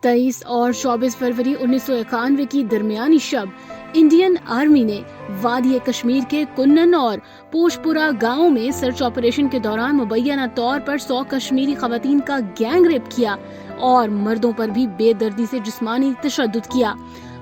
23 और 24 फरवरी 1991 की दरमियानी शब Indian army ने वादी कश्मीर के कुन्नन और पोशपुरा गांव में सर्च ऑपरेशन के दौरान मुबैना तौर पर 100 कश्मीरी खवातीन का गैंग रेप किया और मर्दों पर भी बेदर्दी से जिस्मानी तशद्दुद किया।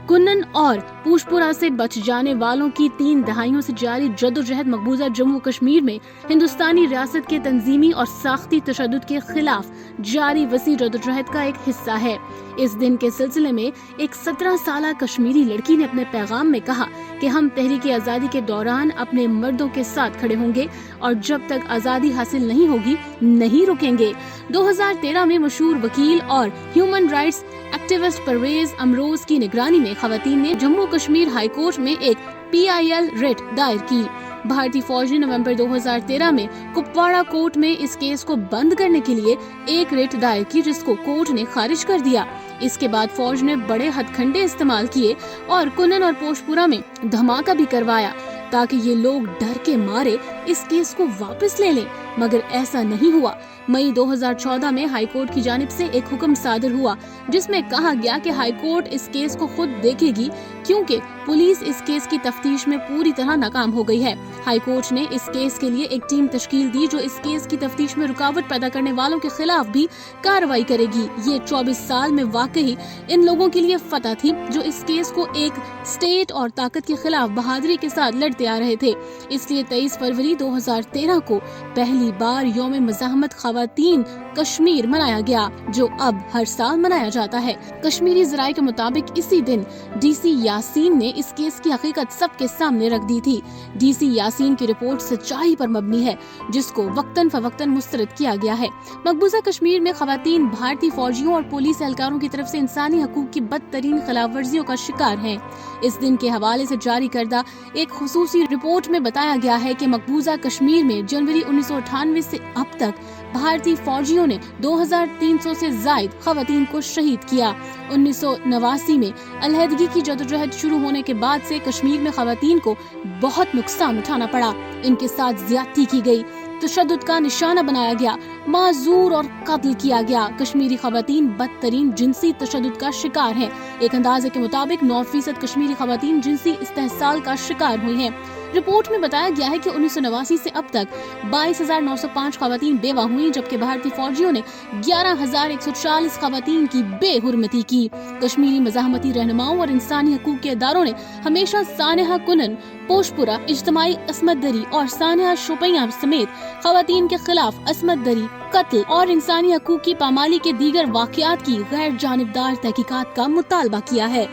कुन्नन और पोशपुरा से बच जाने वालों की 3 दहाइयों से जारी जद्दोजहद मकबूजा जम्मू कश्मीर में हिंदुस्तानी रियासत के तंजीमी और साख्ती तशद्दुद के खिलाफ जारी वसी जद्दोजहद का एक हिस्सा है। इस दिन के सिलसिले में एक 17 साल कश्मीरी लड़की ने अपने पैगाम में कहा कि हम तहरीक आज़ादी के दौरान अपने मर्दों के साथ खड़े होंगे और जब तक आज़ादी हासिल नहीं होगी नहीं रुकेंगे। 2013 में मशहूर वकील और human rights activist Parvez Imroz की निगरानी में खवातीन ने जम्मू कश्मीर हाई कोर्ट में एक PIL रिट दायर की। भारतीय फौज ने नवंबर 2013 में कुपवाड़ा कोर्ट में इस केस को बंद करने के लिए एक रिट दायर की, जिसको कोर्ट ने खारिज कर दिया। इसके बाद फौज ने बड़े हथकंडे इस्तेमाल किए और कुन्नन और पोशपुरा में धमाका भी करवाया ताकि ये लोग डर के मारे इस केस को वापस ले लें, मगर ऐसा नहीं हुआ। मई 2014 में हाई कोर्ट की जानिब से एक हुक्म सादर हुआ जिसमें कहा गया कि हाई कोर्ट इस केस को खुद देखेगी क्योंकि पुलिस इस केस की तफ्तीश में पूरी तरह नाकाम हो गई है। हाई कोर्ट ने इस केस के लिए एक टीम तश्कील दी जो इस केस की तफ्तीश में रुकावट पैदा करने वालों के खिलाफ भी कार्रवाई करेगी। ये 24 साल में वाकई इन लोगों के लिए फतह थी जो इस केस को एक स्टेट और ताकत के खिलाफ बहादुरी के साथ लड़ते आ रहे थे। इसलिए 23 फरवरी 2013 को पहली बार यौम मज़ाहमत खवातीन कश्मीर मनाया गया, जो अब हर साल मनाया जाता है। कश्मीरी ज़राए के मुताबिक इसी दिन DC यासीन ने इस केस की हकीकत सबके सामने रख दी थी। DC यासीन की रिपोर्ट सच्चाई पर मबनी है जिसको वक्तन फवक्तन मुस्तरद किया गया है। मकबूजा कश्मीर में खवातीन भारतीय फौजियों और पुलिस एहलकारों की तरफ से इंसानी हकूक की बदतरीन खिलाफ वर्जियों का शिकार हैं। इस दिन के हवाले से जारी करदा एक खुसूसी रिपोर्ट में बताया गया है कि मकबूजा कश्मीर में जनवरी 1998 से अब तक भारतीय फौजियों ने 2300 से जायद खवातीन को शहीद किया। 1989 में अलहदगी की जद्दोजहद शुरू होने के बाद से कश्मीर में खवातीन को बहुत नुकसान उठाना पड़ा। इनके साथ ज्यादती की गई, तशद्दुद का निशाना बनाया गया, माजूर और कत्ल किया गया। कश्मीरी खवातीन बदतरीन जिनसी तशद्दुद का शिकार हैं। एक अंदाजे के मुताबिक 9% कश्मीरी खवातीन जिनसी इस्तेहसाल का शिकार हुई हैं। रिपोर्ट में बताया गया है कि 1989 से अब तक 22,905 खवातीन बेवा हुई, जबकि भारतीय फौजियों ने 11,140 खवातीन की बेहुरमती की। कश्मीरी मज़ाहमती रहनुमाओं और इंसानी हकूक के इदारों ने हमेशा सानेहा कुनन, पोशपुरा, इज्तिमाई असमत दरी और सानेहा शोपियां समेत खवातीन के खिलाफ असमत दरी, कत्ल और इंसानी हकूक की पामाली के दीगर वाक़यात की गैर जानिबदार तहकीकात का मुतालबा किया है।